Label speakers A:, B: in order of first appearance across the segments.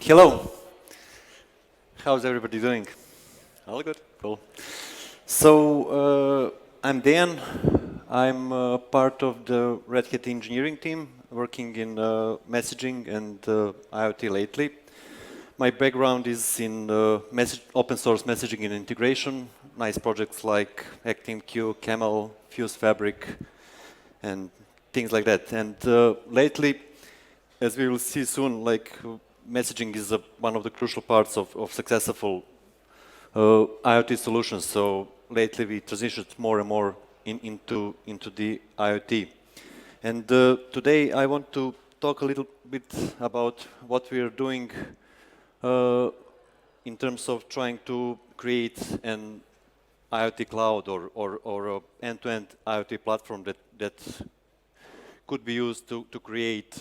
A: Hello. How's everybody doing? All good? Cool. So, I'm Dan. I'm part of the Red Hat engineering team, working in messaging and IoT lately. My background is in open source messaging and integration, nice projects like ActiveMQ, Camel, Fuse Fabric, and things like that. And lately, as we will see soon, messaging is one of the crucial parts of successful IoT solutions. So lately we transitioned more and more into the IoT. And today I want to talk a little bit about what we are doing in terms of trying to create an IoT cloud or end-to-end IoT platform that could be used to create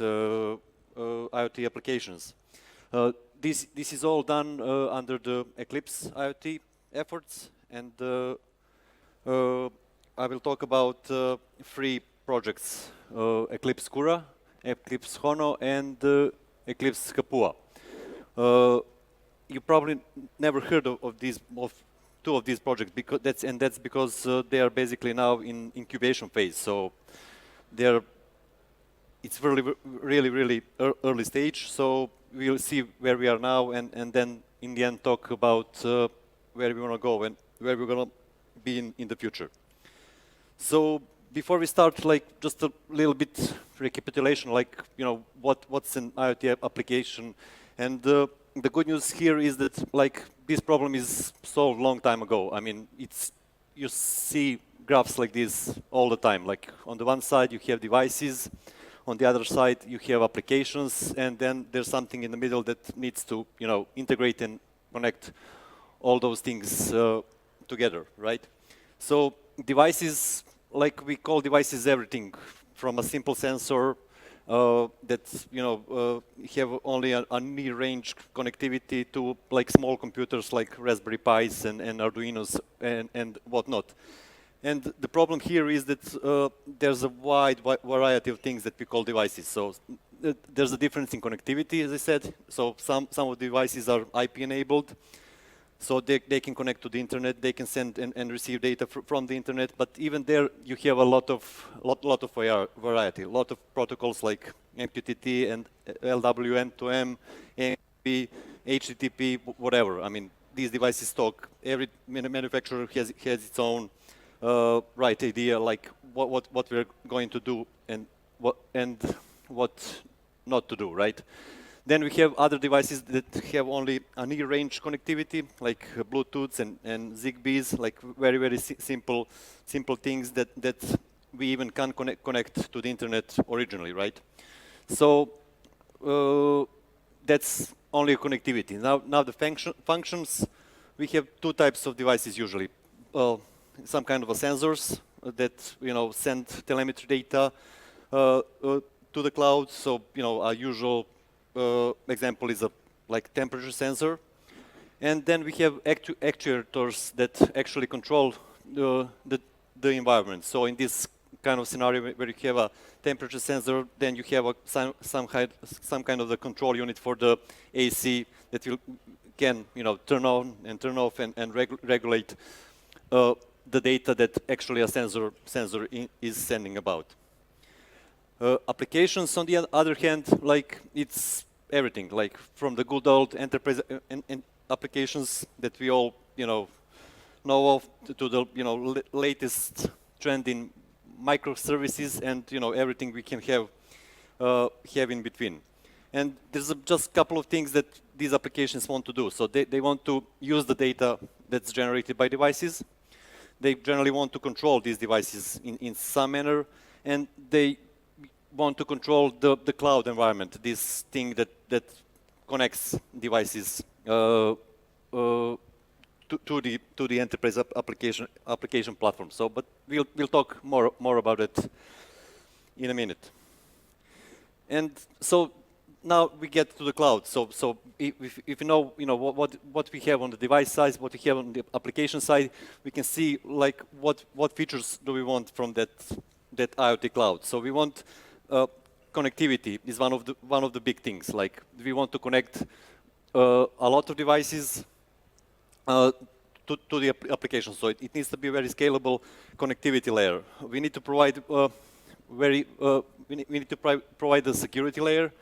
A: IoT applications. This is all done under the ECLIPSE IoT efforts, and I will talk about 3 projects: ECLIPSE KURA, ECLIPSE HONO, and ECLIPSE KAPUA. You probably never heard of 2 of these projects, because that's because they are basically now in incubation phase. So it's really early stage. So we'll see where we are now, and then in the end talk about where we want to go and where we're going to be in the future. So before we start, just a little bit recapitulation, what's an IoT application. And the good news here is that this problem is solved long time ago. I mean, you see graphs like this all the time. Like on the one side you have devices, on the other side you have applications, and then there's something in the middle that needs to integrate and connect all those things together, right? So devices, we call devices everything from a simple sensor that have only a near range connectivity to small computers like Raspberry Pis and Arduinos and whatnot. And the problem here is that there's a wide variety of things that we call devices. So there's a difference in connectivity, as I said. So some of the devices are IP enabled, so they can connect to the internet, they can send and receive data from the internet. But even there, you have a lot of variety, a lot of protocols like MQTT and LWM2M, AMQP, HTTP, whatever. I mean, these devices talk. Every manufacturer has its own right idea, like what we're going to do and what not to do, right? Then we have other devices that have only a near range connectivity, like Bluetooths and Zigbees, like very simple things that we even can't connect to the internet originally, right? So that's only connectivity. Now the functions, we have 2 types of devices usually. Some kind of sensors that send telemetry data to the cloud. So a usual example is a temperature sensor, and then we have actuators that actually control the environment. So in this kind of scenario where you have a temperature sensor, then you have some kind of the control unit for the AC that can turn on and turn off and regulate the data that actually a sensor is sending about. Applications, on the other hand, it's everything, from the good old enterprise applications that we all know of, to the latest trend in microservices and everything we can have in between. And there's just a couple of things that these applications want to do. So they want to use the data that's generated by devices. They generally want to control these devices in some manner, and they want to control the cloud environment, this thing that connects devices to the enterprise application platform. So, but we'll talk more about it in a minute. And so now we get to the cloud. So if you know what we have on the device side, what we have on the application side, we can see what features do we want from that IoT cloud. So we want connectivity is one of the big things. Like we want to connect a lot of devices to the application. So it needs to be a very scalable connectivity layer. We need to provide we need to provide a security layer.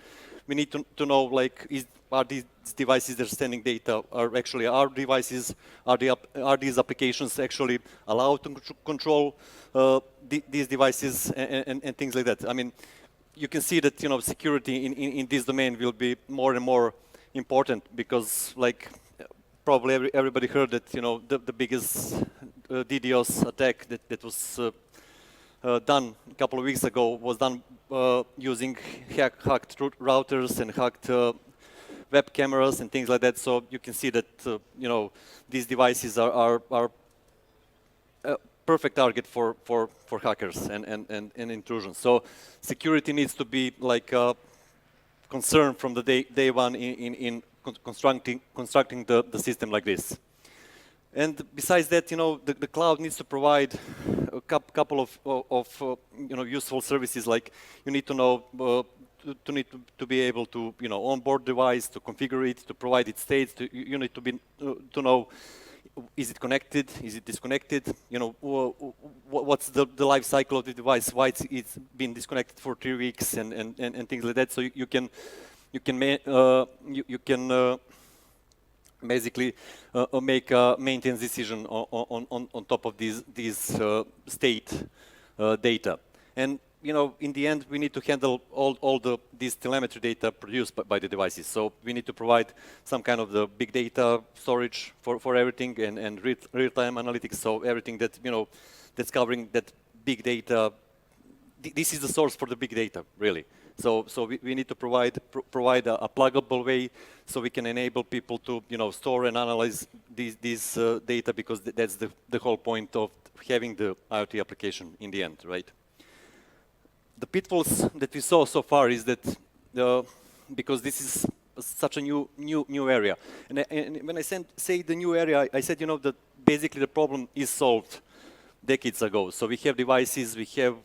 A: We need to know, like, are these devices that are sending data are actually our devices? Are these applications actually allowed to control these devices and things like that? I mean, you can see that, you know, security in this domain will be more and more important because, like, probably everybody heard that, you know, the biggest DDoS attack that was done a couple of weeks ago was done using hacked routers and hacked web cameras and things like that. So you can see that, you know, these devices are a perfect target for hackers and intrusions. So security needs to be like a concern from the day one in constructing the system like this. And besides that, you know, the cloud needs to provide a couple of you know, useful services. Like, you need to know to be able to, you know, onboard device, to configure it, to provide its states. You need to be to know, is it connected, is it disconnected? You know, what's the life cycle of the device? Why it's been disconnected for 3 weeks and things like that. So you can basically make a maintenance decision on top of these state data. And, you know, in the end, we need to handle all these telemetry data produced by the devices. So we need to provide some kind of the big data storage for everything and real-time analytics. So everything that, you know, that's covering that big data. This is the source for the big data, really. So we need to provide a pluggable way so we can enable people to, you know, store and analyze these data, because that's the whole point of having the IoT application in the end, right? The pitfalls that we saw so far is that because this is such a new area, and when I say the new area, I said, you know, that basically the problem is solved decades ago. So we have devices, we have,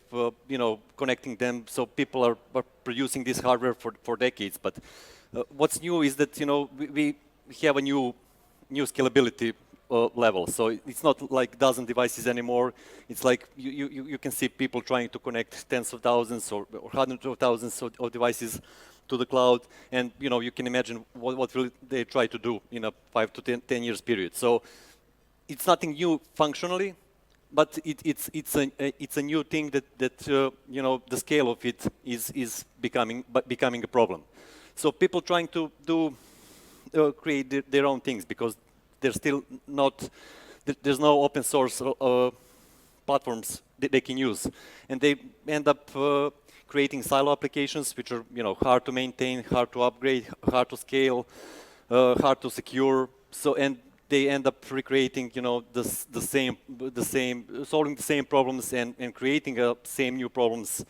A: you know, connecting them, so people are producing this hardware for decades. But what's new is that, you know, we have a new scalability level. So it's not like dozen devices anymore. It's like you can see people trying to connect tens of thousands or hundreds of thousands of devices to the cloud. And, you know, you can imagine what will they try to do in a 5 to 10 years period. So it's nothing new functionally, but it's a new thing that you know, the scale of it is becoming a problem. So people trying to create their own things, because they're still not, there's no open source platforms that they can use, and they end up creating silo applications which are, you know, hard to maintain, hard to upgrade, hard to scale, hard to secure. So, and they end up recreating, you know, solving the same problems and creating same new problems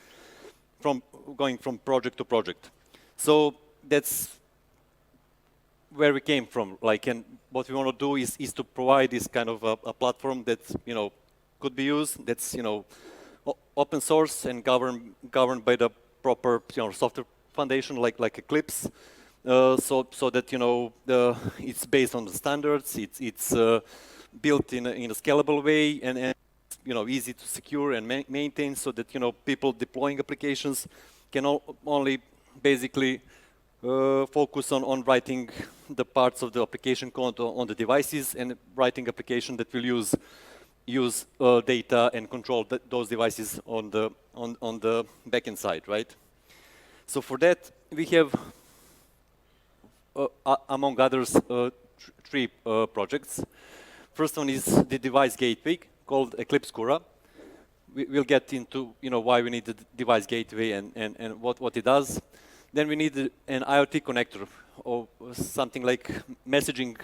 A: from going from project to project. So that's where we came from. Like, and what we want to do is to provide this kind of a platform that, you know, could be used, that's, you know, open source and governed by the proper, you know, software foundation like ECLIPSE. So that, you know, it's based on the standards, it's built in a scalable way, and you know, easy to secure and maintain, so that, you know, people deploying applications can only basically focus on writing the parts of the application code on the devices, and writing application that will use data and control those devices on the backend side, right? So for that we have among others, 3 projects. First one is the device gateway called ECLIPSE KURA. We'll get into, you know, why we need the device gateway and what it does. Then we need an IoT connector, or something like messaging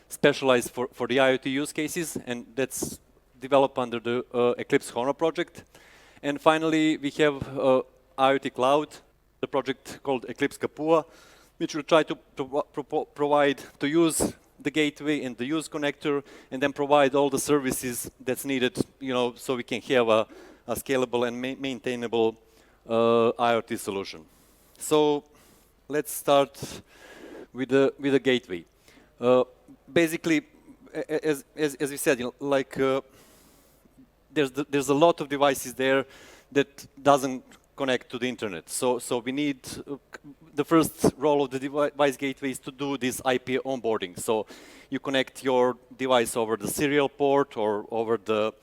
A: specialized for the IoT use cases, and that's developed under the ECLIPSE HONO project. And finally, we have IoT Cloud, the project called ECLIPSE KAPUA, which will try to provide, to use the gateway and the use connector, and then provide all the services that's needed, you know, so we can have a scalable and maintainable IoT solution. So let's start with a gateway. Basically, as we said, you know, like there's a lot of devices there that doesn't connect to the internet. So we need the first role of the device gateway is to do this IP onboarding. So you connect your device over the serial port or over the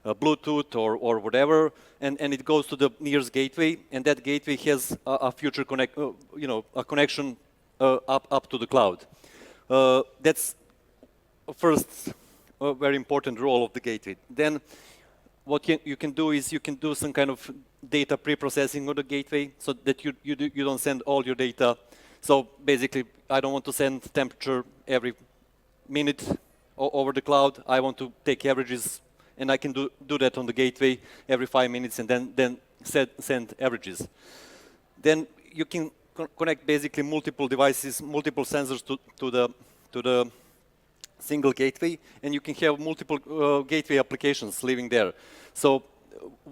A: Bluetooth or whatever, and it goes to the nearest gateway, and that gateway has a future a connection up to the cloud. That's first very important role of the gateway. Then what you can do is you can do some kind of data pre-processing on the gateway so that you don't send all your data. So basically, I don't want to send temperature every minute over the cloud. I want to take averages, and I can do that on the gateway every 5 minutes, and then send averages. Then you can connect basically multiple devices, multiple sensors to the single gateway, and you can have multiple gateway applications living there. So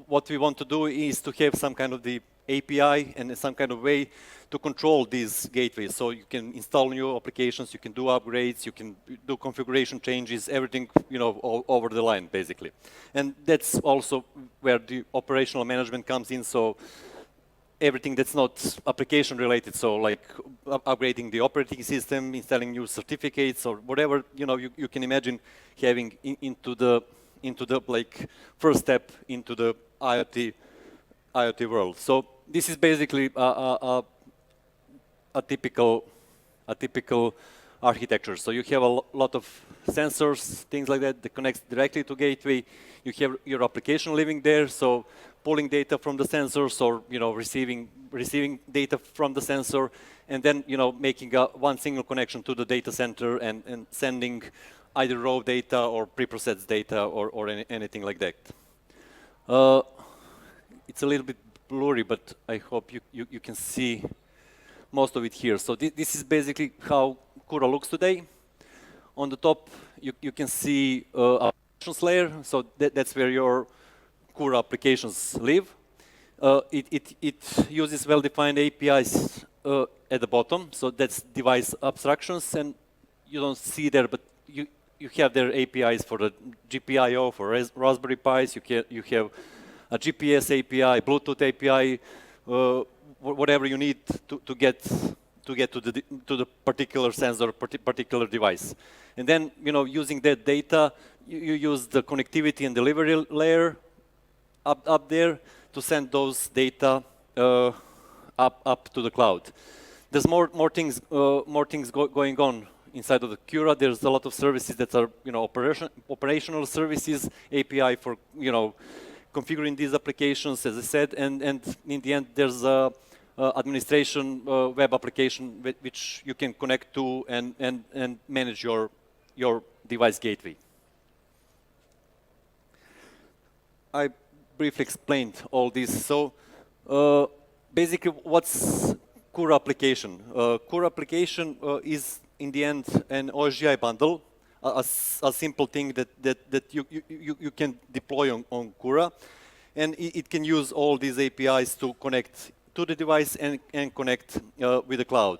A: what we want to do is to have some kind of the API and some kind of way to control these gateways. So you can install new applications, you can do upgrades, you can do configuration changes, everything, you know, over the line, basically. And that's also where the operational management comes in. So everything that's not application related, so like upgrading the operating system, installing new certificates, or whatever, you know, you can imagine having into the like first step into the IoT world. So this is basically a typical architecture. So you have a lot of sensors, things like that connects directly to gateway. You have your application living there, so pulling data from the sensors, or you know, receiving data from the sensor, and then you know, making one single connection to the data center and sending either raw data or pre-processed data or anything like that. It's a little bit blurry, but I hope you can see most of it here. So this is basically how KURA looks today. On the top, you can see applications layer. So that's where your KURA applications live. It uses well-defined APIs at the bottom. So that's device abstractions, and you don't see there, but you have their APIs for the GPIO, for Raspberry Pis. You have a GPS API, Bluetooth API, whatever you need to get to the particular sensor, particular device. And then, you know, using that data, you use the connectivity and delivery layer up there to send those data up to the cloud. There's more things going on inside of the KURA. There's a lot of services that are, you know, operational services, API for, you know, configuring these applications, as I said, and in the end, there's a administration web application which you can connect to and manage your device gateway. I briefly explained all this. So basically, what's KURA application? KURA application is in the end an OSGI bundle, a simple thing that you can deploy on KURA, and it can use all these APIs to connect to the device and connect with the cloud.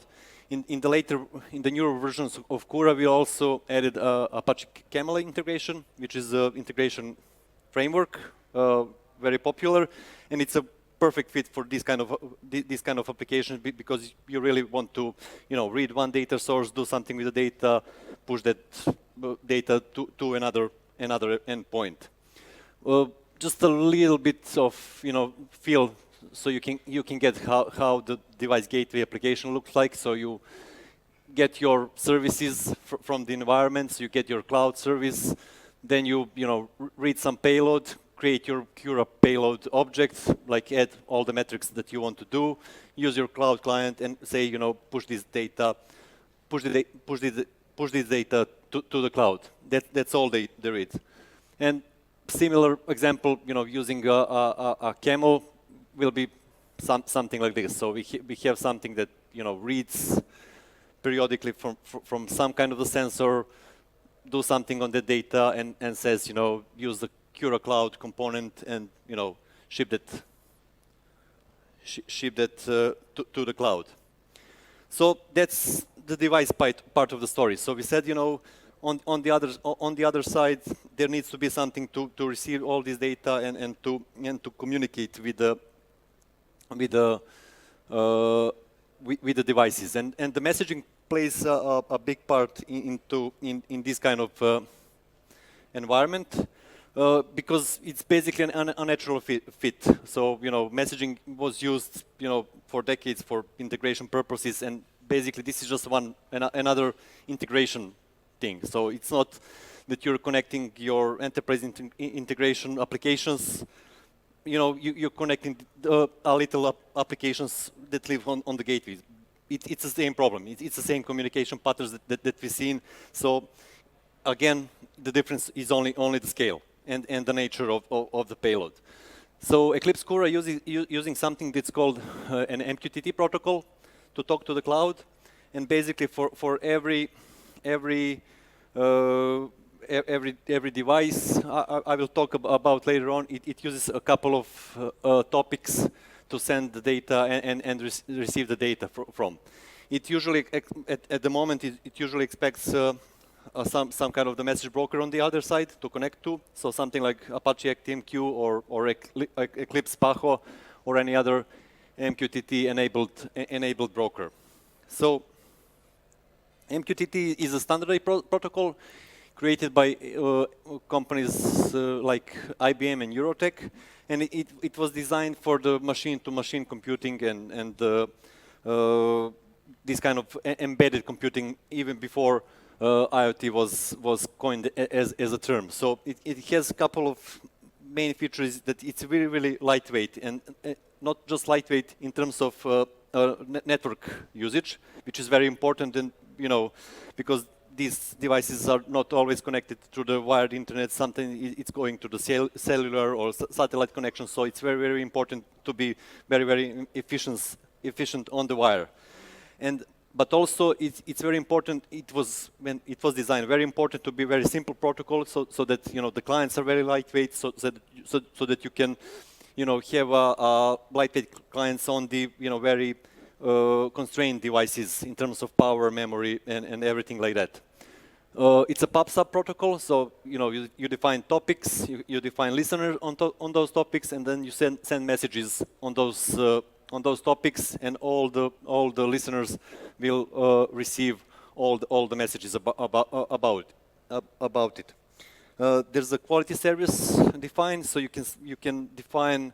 A: In the newer versions of KURA, we also added Apache Camel integration, which is an integration framework, very popular, and it's a perfect fit for this kind of application because you really want to, you know, read one data source, do something with the data, push that data to another endpoint. Just a little bit of, you know, feel so you can get how the device gateway application looks like. So you get your services from the environment, so you get your cloud service, then you know, read some payload, create your KURA payload object, like add all the metrics that you want to do, use your cloud client and say, you know, push this data, push this data to the cloud. That's all they read. And similar example, you know, using a camel will be something like this. So we have something that, you know, reads periodically from some kind of a sensor, do something on the data, and says, you know, use the KURA cloud component and, you know, ship that to the cloud. So that's the device part of the story. So we said, you know, on the other side, there needs to be something to receive all this data and to communicate with the devices. And the messaging plays a big part in this kind of environment. Because it's basically an unnatural fit. So, you know, messaging was used, you know, for decades for integration purposes, and basically this is just another integration thing. So it's not that you're connecting your enterprise integration applications. You know, you're connecting a little applications that live on the gateways. It's the same problem. It's the same communication patterns that we've seen. So again, the difference is only the scale and the nature of the payload. So ECLIPSE KURA using something that's called an MQTT protocol to talk to the cloud, and basically for every device I will talk about later on, it uses a couple of topics to send the data and receive the data from. It usually at the moment it usually expects some kind of the message broker on the other side to connect to, so something like Apache ActiveMQ or ECLIPSE PAHO or any other MQTT enabled broker. So MQTT is a standardized protocol created by companies like IBM and Eurotech, and it was designed for the machine-to-machine computing and this kind of embedded computing even before IoT was coined as a term. So it has a couple of main features that it's really, really lightweight, and not just lightweight in terms of network usage, which is very important, and you know, because these devices are not always connected to the wired internet. Sometimes it's going to the cellular or satellite connection. So it's very, very important to be very, very efficient on the wire. But also, it's very important. When it was designed, very important to be very simple protocol, so that you know the clients are very lightweight, so that you can, you know, have lightweight clients on the very constrained devices in terms of power, memory, and everything like that. It's a PubSub protocol, so you know you define topics, you define listeners on those topics, and then you send messages on those topics, and all the listeners will receive all the messages about it. There's a quality service defined, so you can define,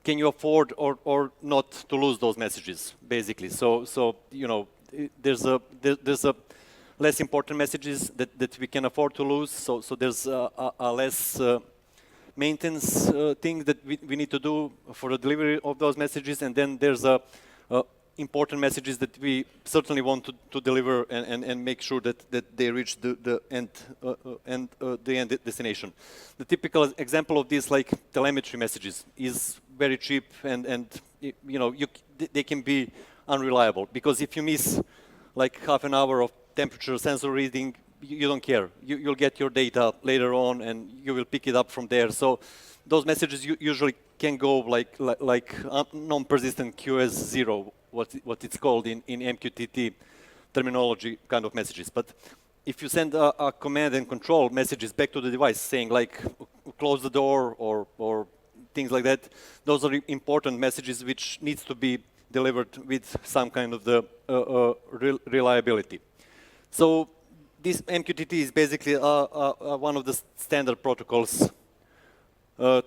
A: can you afford or not to lose those messages, basically. So you know, there's a less important messages that we can afford to lose. So there's a less maintenance thing that we need to do for the delivery of those messages, and then there's important messages that we certainly want to deliver and make sure that they reach the end destination. The typical example of this, like telemetry messages, is very cheap, and you know they can be unreliable, because if you miss like half an hour of temperature sensor reading, you don't care. You'll get your data later on, and you will pick it up from there. So those messages usually can go like non-persistent QS0, what it's called in MQTT terminology, kind of messages. But if you send a command and control messages back to the device saying like close the door or things like that, those are important messages which needs to be delivered with some kind of the reliability. So this MQTT is basically one of the standard protocols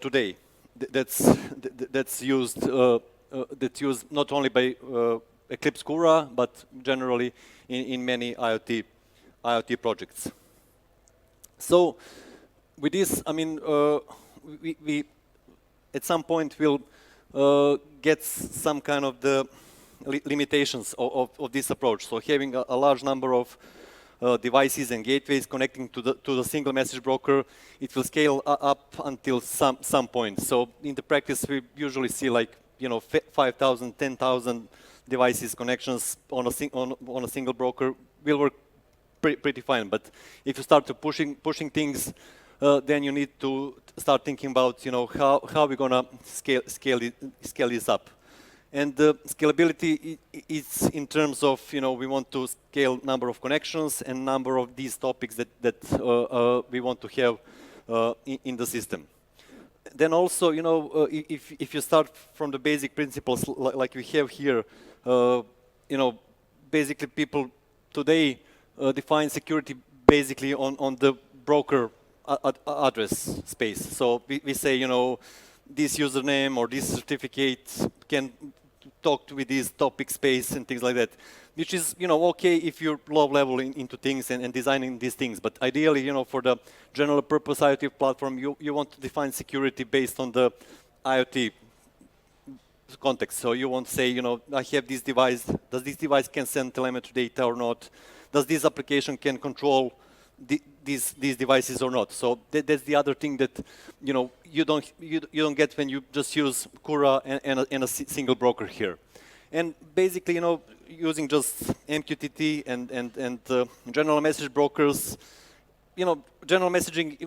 A: today that's used not only by ECLIPSE KURA, but generally in many IoT projects. So with this, I mean, we at some point will get some kind of the limitations of this approach. So having a large number of devices and gateways connecting to the single message broker, it will scale up until some point. So in the practice, we usually see like 5,000, 10,000 devices connections on a single broker will work pretty fine. But if you start to pushing things, then you need to start thinking about how we're gonna scale this up. And the scalability is in terms of, we want to scale number of connections and number of these topics that we want to have in the system. Then also, if you start from the basic principles like we have here, basically people today define security basically on the broker address space. So we say, this username or this certificate can talk with this topic space and things like that, which is, okay if you're low level into things and designing these things. But ideally, for the general purpose IoT platform, you want to define security based on the IoT context. So you won't say, I have this device. Does this device can send telemetry data or not? Does this application can control these devices or not? So that's the other thing that you don't get when you just use KURA and a single broker here. And basically, using just MQTT and general message brokers, general messaging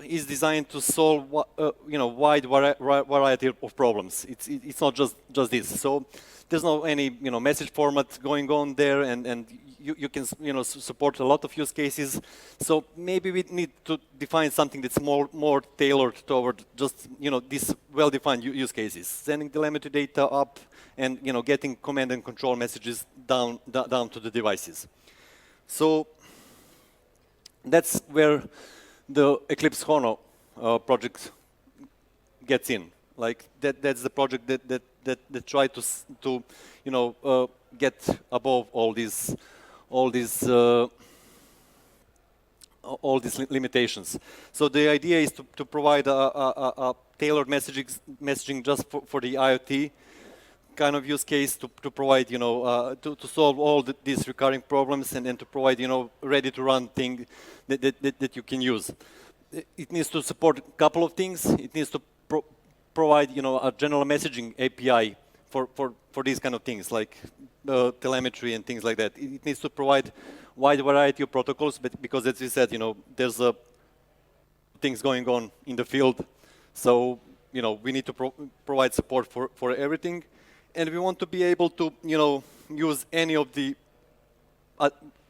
A: is designed to solve wide variety of problems. It's not just this. So there's no any message format going on there, and you can support a lot of use cases. So maybe we need to define something that's more tailored toward just these well-defined use cases, sending telemetry data up and getting command and control messages down to the devices. So that's where the ECLIPSE HONO project gets in. Like that's the project that try to get above all these limitations. So the idea is to provide a tailored messaging just for the IoT kind of use case, to provide, to solve all these recurring problems and to provide, ready to run thing that you can use. It needs to support a couple of things. It needs to provide, a general messaging API for these kind of things, like telemetry and things like that. It needs to provide wide variety of protocols, but because as we said, there's things going on in the field. So, we need to provide support for everything. And we want to be able to, use any of the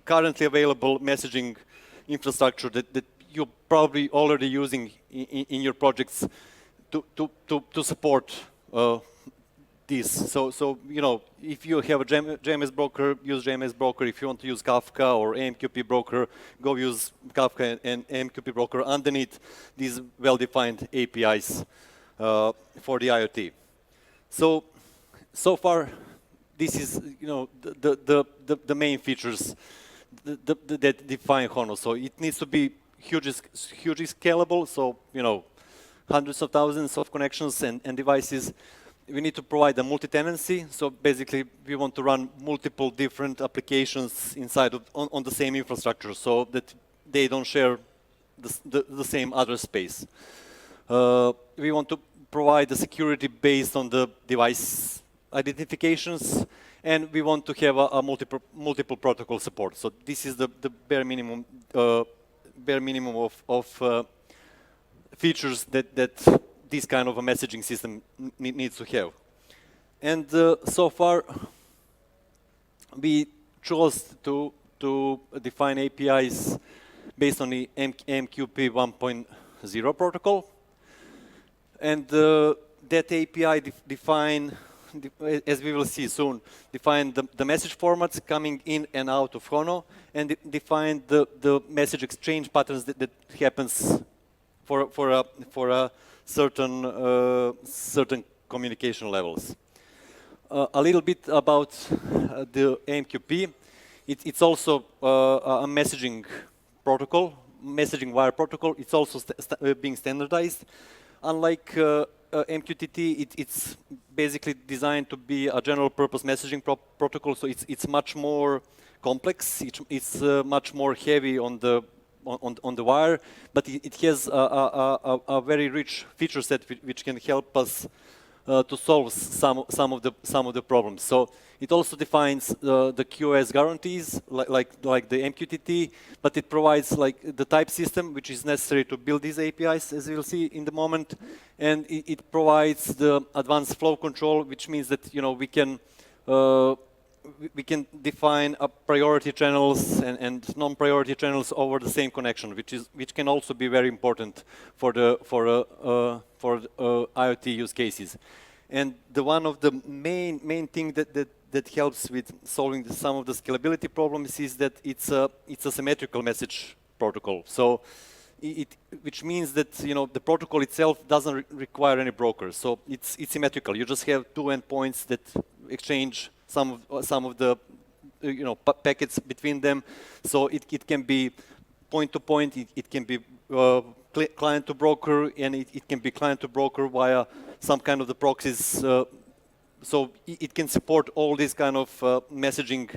A: currently available messaging infrastructure that you're probably already using in your projects to support this. So if you have a JMS broker, use JMS broker. If you want to use Kafka or AMQP broker, go use Kafka and AMQP broker underneath these well-defined APIs for the IoT. So far, this is the main features that define HONO. So it needs to be hugely scalable. So hundreds of thousands of connections and devices. We need to provide a multi-tenancy. So basically, we want to run multiple different applications inside on the same infrastructure, so that they don't share the same address space. We want to provide the security based on the device identifications, and we want to have a multiple protocol support. So this is the bare minimum of features that this kind of a messaging system needs to have. And so far, we chose to define APIs based on the AMQP 1.0 protocol, and that API define, as we will see soon, define the message formats coming in and out of HONO, and define the message exchange patterns that happens for a certain communication levels. A little bit about the AMQP. It's also a messaging protocol, messaging wire protocol. It's also being standardized. Unlike MQTT, it's basically designed to be a general purpose messaging protocol, so it's much more complex. It's much more heavy on the wire, but it has a very rich feature set which can help us to solve some of the problems. So it also defines the QoS guarantees, like the MQTT, but it provides like the type system which is necessary to build these APIs, as you'll see in the moment, and it provides the advanced flow control, which means that we can define priority channels and non-priority channels over the same connection, which can also be very important for IoT use cases. And one of the main thing that helps with solving some of the scalability problems is that it's a symmetrical message protocol. So which means that the protocol itself doesn't require any brokers. So it's symmetrical. You just have two endpoints that exchange some of the packets between them. So it can be point to point. It can be client to broker, and it can be client to broker via some kind of the proxies. So it can support all these kind of messaging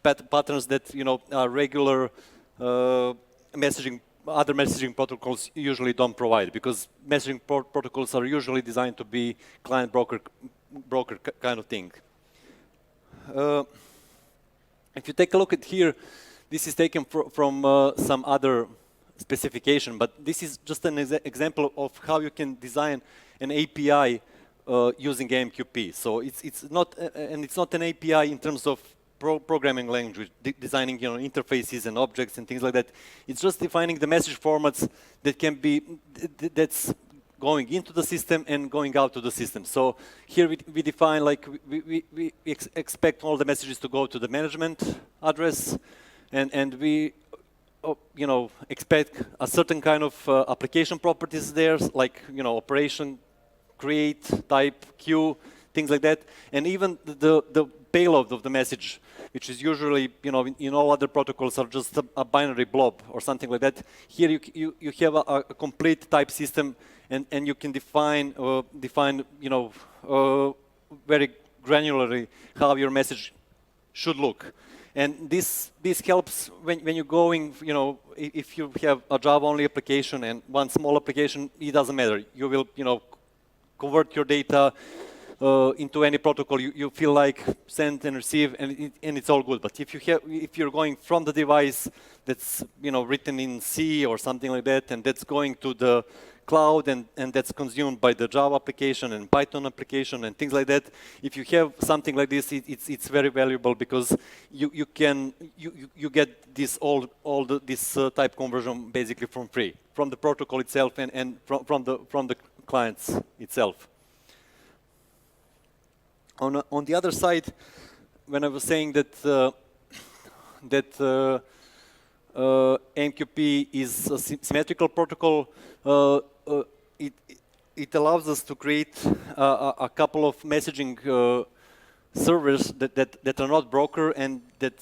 A: patterns that are regular messaging. Other messaging protocols usually don't provide, because messaging protocols are usually designed to be client broker kind of thing. If you take a look at here, this is taken from some other specification, but this is just an example of how you can design an API using AMQP. So it's not an API in terms of programming language, designing interfaces and objects and things like that. It's just defining the message formats that can be that's going into the system and going out to the system. So here we define, like, we expect all the messages to go to the management address, and we expect a certain kind of application properties there, like operation, create, type, queue, things like that, and even the payload of the message, which is usually, in all other protocols are just a binary blob or something like that. Here you have a complete type system, and you can define very granularly how your message should look. And this helps when you're going, if you have a Java-only application and one small application, it doesn't matter. You will, convert your data into any protocol you feel like, send and receive, and it's all good. But if you're going from the device that's written in C or something like that, and that's going to the cloud, and that's consumed by the Java application and Python application and things like that, if you have something like this, it's very valuable, because you get this this type conversion basically from free, from the protocol itself and from the clients itself. On the other side, when I was saying that AMQP is a symmetrical protocol, it allows us to create a couple of messaging servers that are not broker, and that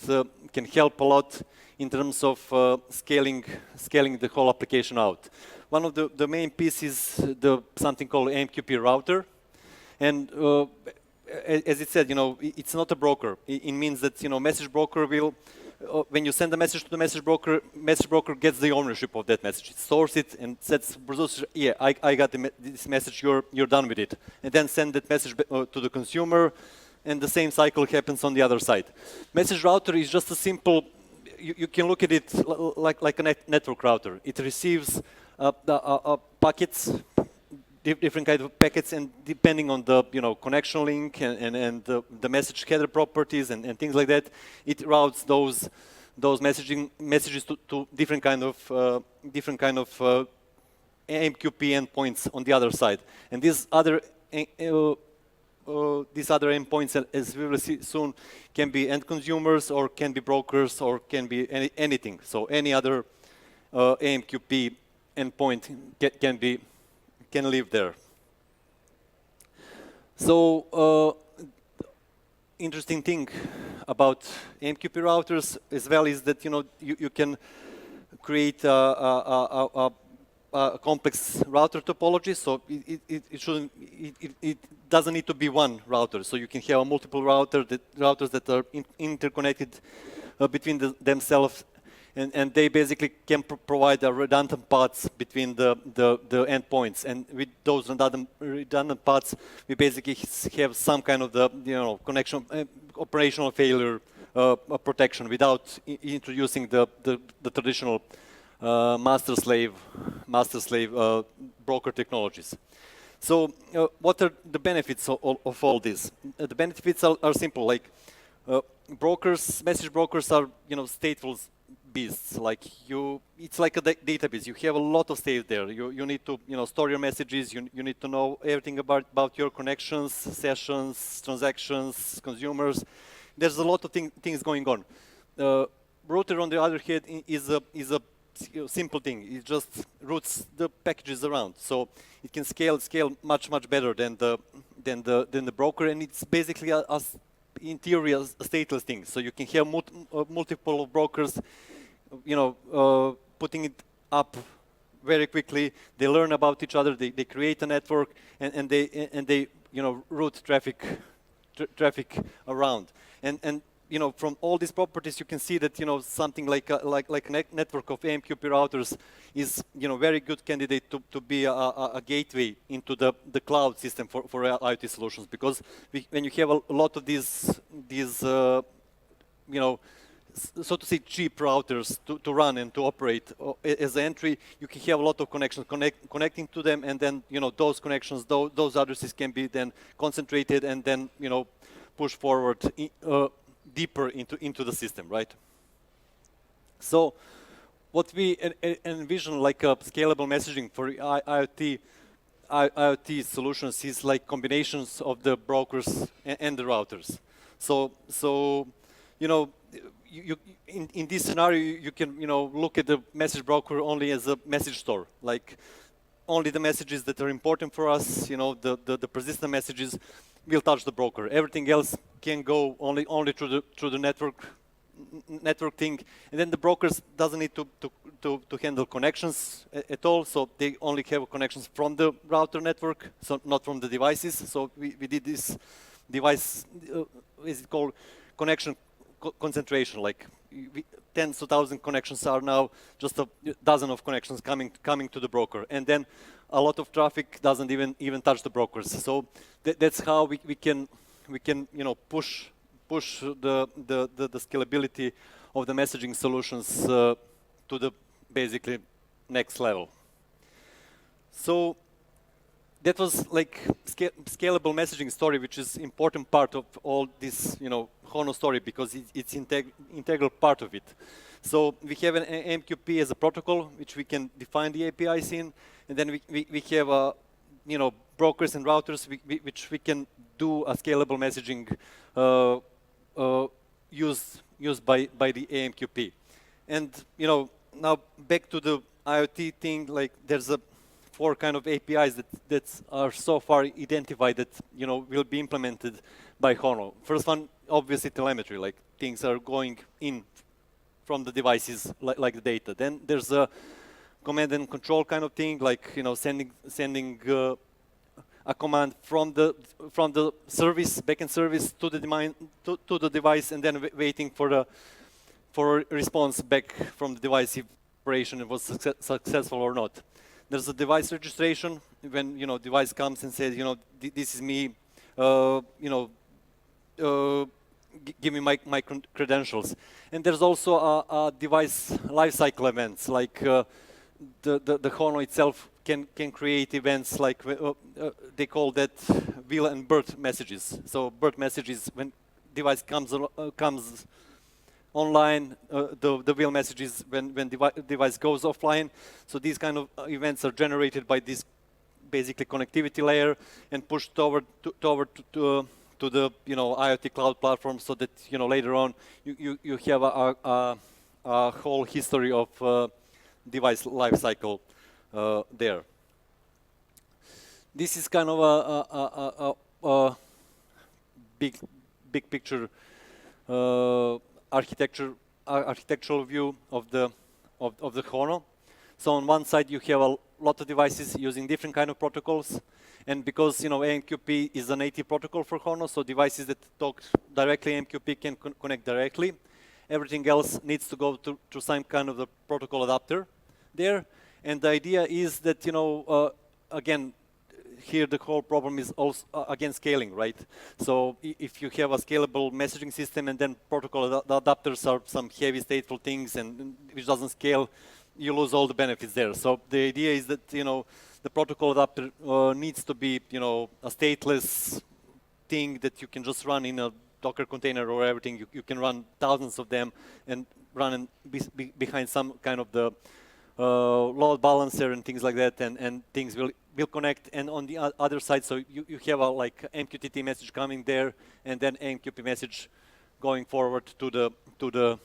A: can help a lot in terms of scaling the whole application out. One of the main pieces is something called AMQP router, and as it said, it's not a broker. It means that message broker will, when you send a message to the message broker gets the ownership of that message. It stores it and sets, yeah, I got this message, you're done with it, and then send that message to the consumer, and the same cycle happens on the other side. Message router is just a simple. You can look at it like a network router. It receives packets. Different kind of packets, and depending on the connection link and the message header properties and things like that, it routes those messages to different kind of AMQP endpoints on the other side. And these other endpoints, as we will see soon, can be end consumers, or can be brokers, or can be anything. So any other AMQP endpoint can live there. So interesting thing about AMQP routers as well is that you can create a complex router topology. So it doesn't need to be one router. So you can have multiple routers that are interconnected between themselves. and they basically can provide redundant paths between the endpoints. And with those redundant paths, we basically have some kind of the connection, operational failure protection without introducing the traditional master-slave broker technologies. So what are the benefits of all this? The benefits are simple. Like brokers, message brokers are stateful beasts. Like it's like a database. You have a lot of state there. You need to store your messages. You need to know everything about your connections, sessions, transactions, consumers. There's a lot of things going on. Router, on the other hand, is a simple thing. It just routes the packages around, so it can scale much better than the broker, and it's basically in theory a stateless thing. So you can have multiple brokers, putting it up very quickly. They learn about each other. They create a network, and they route traffic around. And from all these properties, you can see that something like a network of AMQP routers is very good candidate to be a gateway into the cloud system for IoT solutions, because when you have a lot of these so to say cheap routers to run and to operate as an entry, you can have a lot of connections connecting to them, and then those connections, those addresses can be then concentrated and then push forward deeper into the system, right? So what we envision like a scalable messaging for IoT solutions is like combinations of the brokers and the routers. So in this scenario, you can look at the message broker only as a message store, like only the messages that are important for us, the persistent messages will touch the broker. Everything else can go only through the network thing, and then the brokers doesn't need to handle connections at all. So they only have connections from the router network, so not from the devices. So we did this device, is it called connection concentration? Like tens of thousands of connections are now just a dozen of connections coming to the broker, and then a lot of traffic doesn't even touch the brokers. So that's how we can push the scalability of the messaging solutions to the basically next level. So that was like scalable messaging story, which is important part of all this HONO story, because it's integral part of it. So we have an AMQP as a protocol, which we can define the APIs in, and then we have brokers and routers which we can do a scalable messaging used by the AMQP. And now back to the IoT thing, like there's a 4 kind of APIs that are so far identified that will be implemented by HONO. First one, obviously telemetry, like things are going in from the devices like the data. Then there's a command and control kind of thing, like sending a command from the service, backend service to the device, and then waiting for a response back from the device if operation was successful or not. There's a device registration when device comes and says this is me, give me my credentials. And there's also a device lifecycle events, like the HONO itself can create events like they call that wheel and bird messages. So bird messages, when device comes online, the wheel messages when device goes offline. So these kind of events are generated by this basically connectivity layer and pushed toward to the IoT cloud platform, so that later on you have a whole history of device lifecycle there. This is kind of a big picture architectural view of the HONO. So on one side you have a lot of devices using different kind of protocols, and because AMQP is a native protocol for HONO, so devices that talk directly AMQP can connect directly. everything else needs to go to some kind of the protocol adapter there. And the idea is that, again, here the whole problem is also, again, scaling, right? So if you have a scalable messaging system and then protocol adapters are some heavy stateful things and which doesn't scale, you lose all the benefits there. So the idea is that, the protocol adapter needs to be, a stateless thing that you can just run in a Docker container or everything. You can run thousands of them and run behind some kind of the load balancer and things like that, and things will connect. And on the other side, so you have a like MQTT message coming there, and then AMQP message going forward to the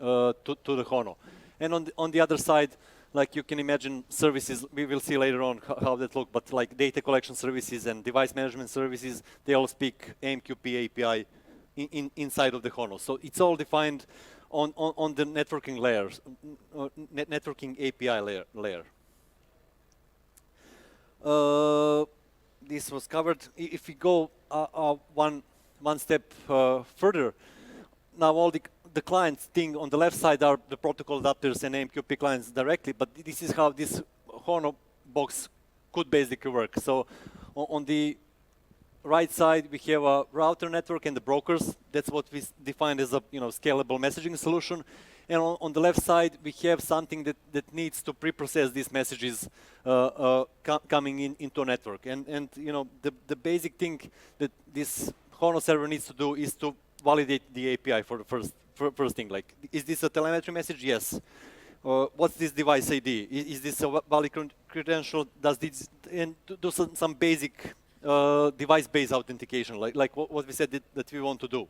A: HONO. And on the other side, like you can imagine services, we will see later on how that look, but like data collection services and device management services, they all speak AMQP API inside of the HONO. So it's all defined on the networking layers, networking API layer. This was covered. If we go one step further, now all the clients thing on the left side are the protocol adapters and AMQP clients directly, but this is how this HONO box could basically work. So on the right side, we have a router network and the brokers. That's what we define as a scalable messaging solution. And on the left side, we have something that needs to pre-process these messages coming into a network. And the basic thing that this HONO server needs to do is to validate the API for the first thing. Like, is this a telemetry message? Yes. What's this device ID? Is this a valid credential? Does this, and do some basic device-based authentication, like what we said that we want to do.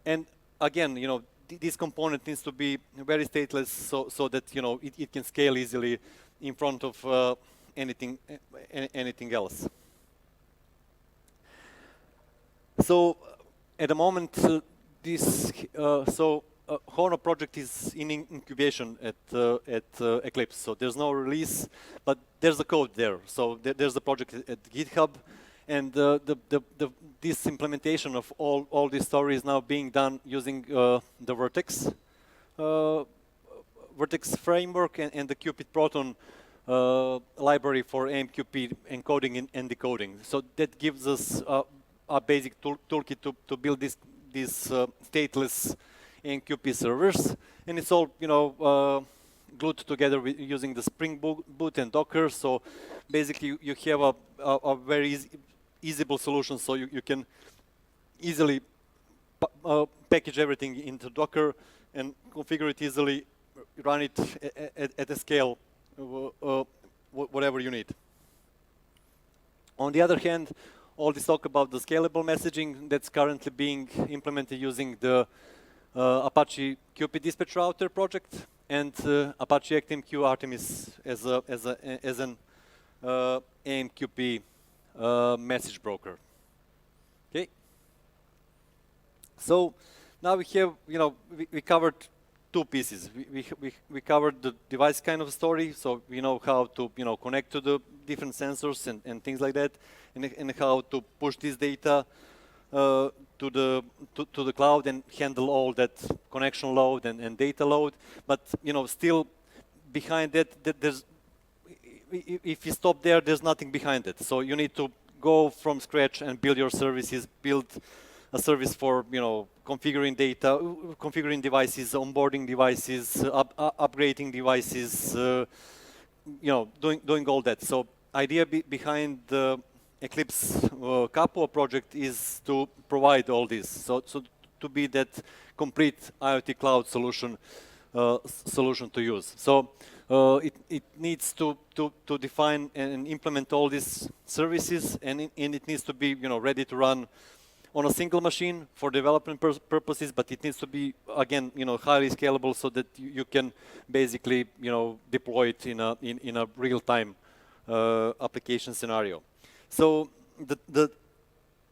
A: And again, this component needs to be very stateless, so that it can scale easily in front of anything else. So at the moment, this HONO project is in incubation at ECLIPSE. So there's no release, but there's the code there. So there's the project at GitHub, and this implementation of all this story is now being done using the Vertex framework and the Qpit Proton library for AMQP encoding and decoding. So that gives us a basic toolkit to build these stateless AMQP servers, and it's all glued together using the Spring Boot and Docker. So basically, you have a very easyable solution, so you can easily package everything into Docker and configure it easily, run it at a scale, whatever you need. On the other hand, all this talk about the scalable messaging that's currently being implemented using the Apache QP dispatch router project and Apache ActiveMQ Artemis as an AMQP message broker. Okay. So now we have, we covered two pieces. We covered the device kind of story, so we know how to connect to the different sensors and things like that, and how to push this data to the cloud and handle all that connection load and data load. But still behind that, there's, if you stop there, there's nothing behind it. So you need to go from scratch and build your services, build a service for configuring data, configuring devices, onboarding devices, upgrading devices, doing all that. So idea behind the ECLIPSE KAPUA project is to provide all this. So to be that complete IoT cloud solution to use. So it needs to define and implement all these services, and it needs to be ready to run on a single machine for development purposes, but it needs to be, again, highly scalable so that you can basically, deploy it in a real-time application scenario. So the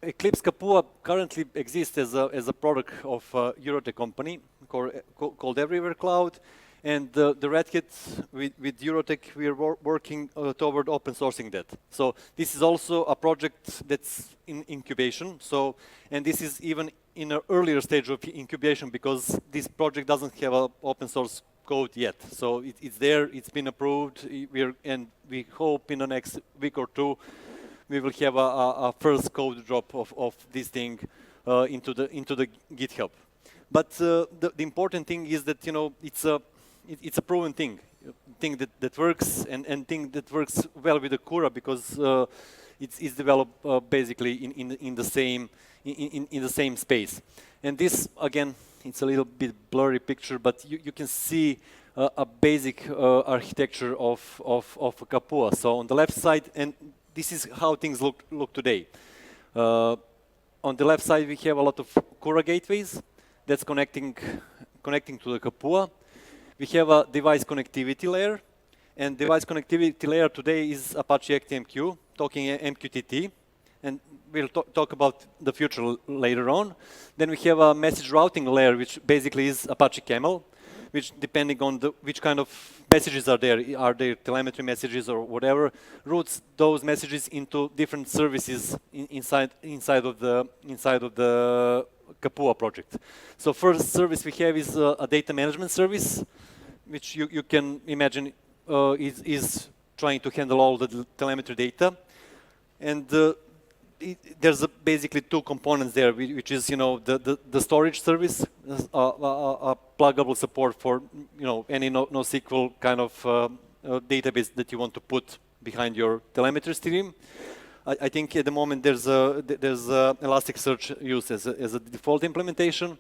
A: ECLIPSE KAPUA currently exists as a product of a Eurotech company called Everywhere Cloud, And the Red Hat with Eurotech, we are working toward open sourcing that. So this is also a project that's in incubation. So, and this is even in an earlier stage of incubation because this project doesn't have an open source code yet. So it's there, it's been approved, and we hope in the next week or two we will have a first code drop of this thing into the GitHub. But the important thing is that, you know, it's a proven thing that works, and thing that works well with the KURA because it's developed basically in the same space. And this again, it's a little bit blurry picture, but you can see a basic architecture of KAPUA. So on the left side, and this is how things look today. On the left side, we have a lot of KURA gateways that's connecting to the KAPUA. We have a device connectivity layer, and device connectivity layer today is Apache ActiveMQ, talking MQTT, and we'll talk about the future later on. Then we have a message routing layer, which basically is Apache Camel, which depending on which kind of messages are there telemetry messages or whatever, routes those messages into different services inside of the KAPUA project. So first service we have is a data management service, which you can imagine is trying to handle all the telemetry data. And there's basically two components there, which is, you know, the storage service, a pluggable support for, you know, any NoSQL kind of database that you want to put behind your telemetry stream. I think at the moment there's Elasticsearch used as a default implementation,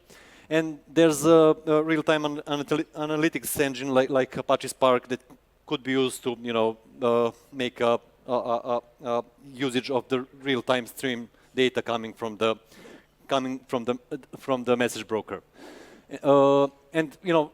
A: and there's a real-time analytics engine like Apache Spark that could be used to, you know, make a usage of the real-time stream data coming from the message broker. And you know,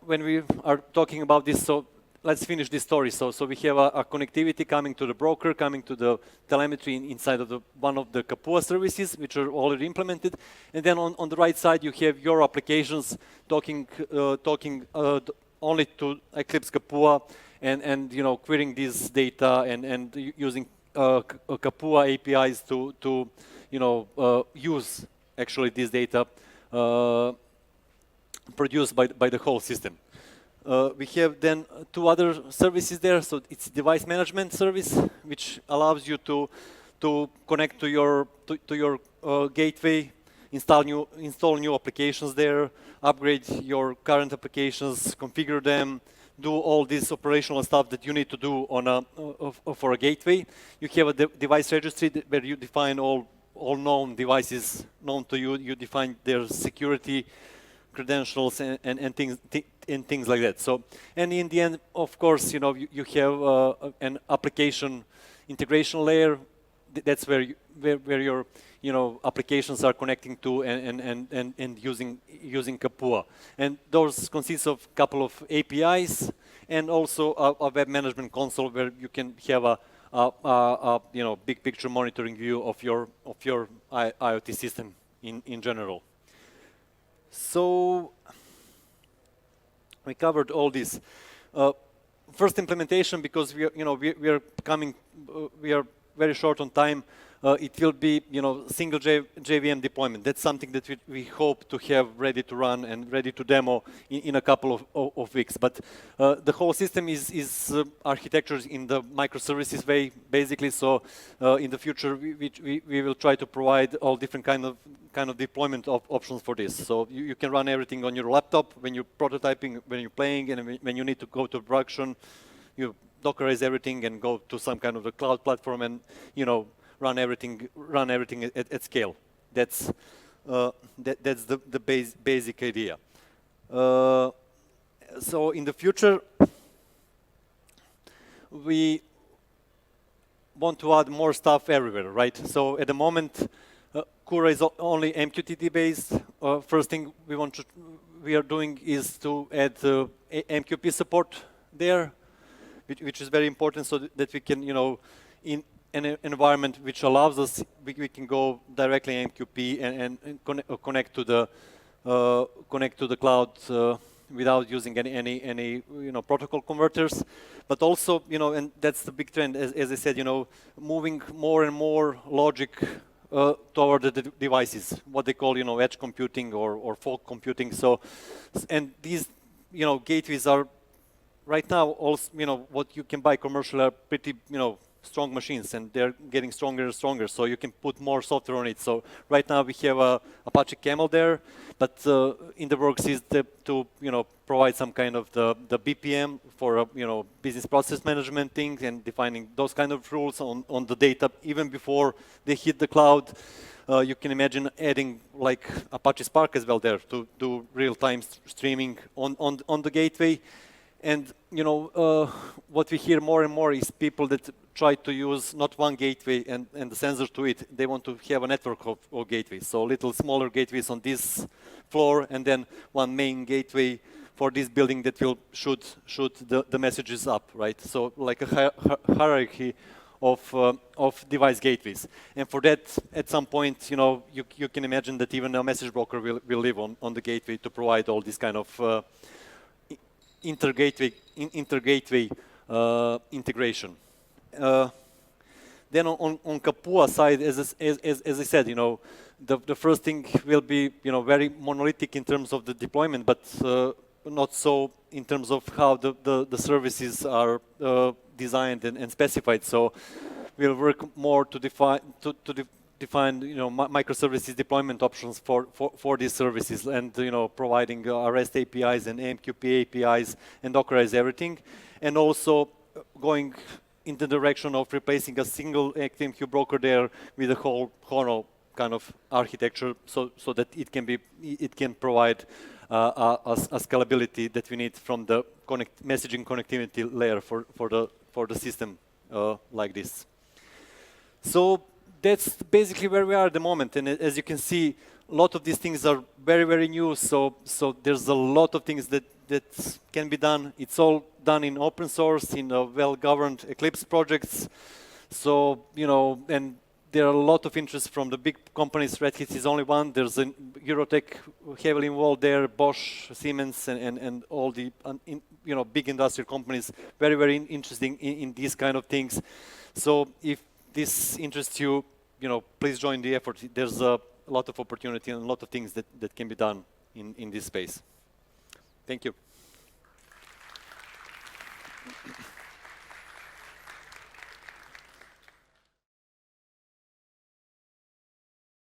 A: when we are talking about this, so let's finish this story. So we have a connectivity coming to the broker, coming to the telemetry inside of one of the KAPUA services, which are already implemented. And then on the right side, you have your applications talking only to Eclipse KAPUA, and you know, querying this data and using KAPUA APIs to you know, use actually this data produced by the whole system. We have then two other services there. So it's device management service, which allows you to connect to your gateway, install new applications there, upgrade your current applications, configure them, do all this operational stuff that you need to do for a gateway. You have a device registry where you define all known devices known to you. You define their security credentials and things like that. So, and in the end, of course, you know, you have an application integration layer. That's where your, you know, applications are connecting to and using KAPUA. And those consist of a couple of APIs and also a web management console where you can have a you know, big picture monitoring view of your IoT system in general. So we covered all this. First implementation, because we are very short on time. It will be, you know, single JVM deployment. That's something that we hope to have ready to run and ready to demo in a couple of weeks. But the whole system is architectured in the microservices way, basically. So in the future, we will try to provide all different kind of deployment options for this. So you can run everything on your laptop when you're prototyping, when you're playing, and when you need to go to production, you Dockerize everything and go to some kind of a cloud platform and, you know, run everything at scale. That's the basic idea. So in the future, we want to add more stuff everywhere, right? So at the moment, KURA is only MQTT based. First thing we are doing is to add AMQP support there, which is very important, so that we can, you know, in an environment which allows us, we can go directly AMQP and connect to the cloud without using any protocol converters, but also and that's the big trend, as I said, moving more and more logic toward the devices, what they call edge computing or fog computing. So, and these gateways are right now also what you can buy commercially are pretty strong machines, and they're getting stronger and stronger, so you can put more software on it. So right now we have a Apache Camel there, but in the works is to provide some kind of the BPM for business process management things and defining those kind of rules on the data even before they hit the cloud. You can imagine adding like Apache Spark as well there to do real-time streaming on the gateway. And what we hear more and more is people that try to use not one gateway and the sensor to it. They want to have a network of gateways. So little smaller gateways on this floor, and then one main gateway for this building that will shoot the messages up, right? So like a hierarchy of device gateways. And for that, at some point, you can imagine that even a message broker will live on the gateway to provide all this kind of inter-gateway integration. Then on KAPUA side, as I said, the first thing will be very monolithic in terms of the deployment, but not so in terms of how the services are designed and specified. So we'll work more to define microservices deployment options for these services, and providing REST APIs and AMQP APIs and Dockerize everything, and also going in the direction of replacing a single ActiveMQ broker there with a whole HONO kind of architecture, so that it can provide a scalability that we need from the messaging connectivity layer for the system like this. So that's basically where we are at the moment, and as you can see, a lot of these things are very, very new. So there's a lot of things that can be done. It's all done in open source, in well-governed ECLIPSE projects. So and there are a lot of interest from the big companies. Red Hat is only one. There's a Eurotech heavily involved there, Bosch, Siemens, and all the big industrial companies. Very, very interesting in these kind of things. So if this interests you, please join the effort. There's a lot of opportunity and a lot of things that can be done in this space. Thank you.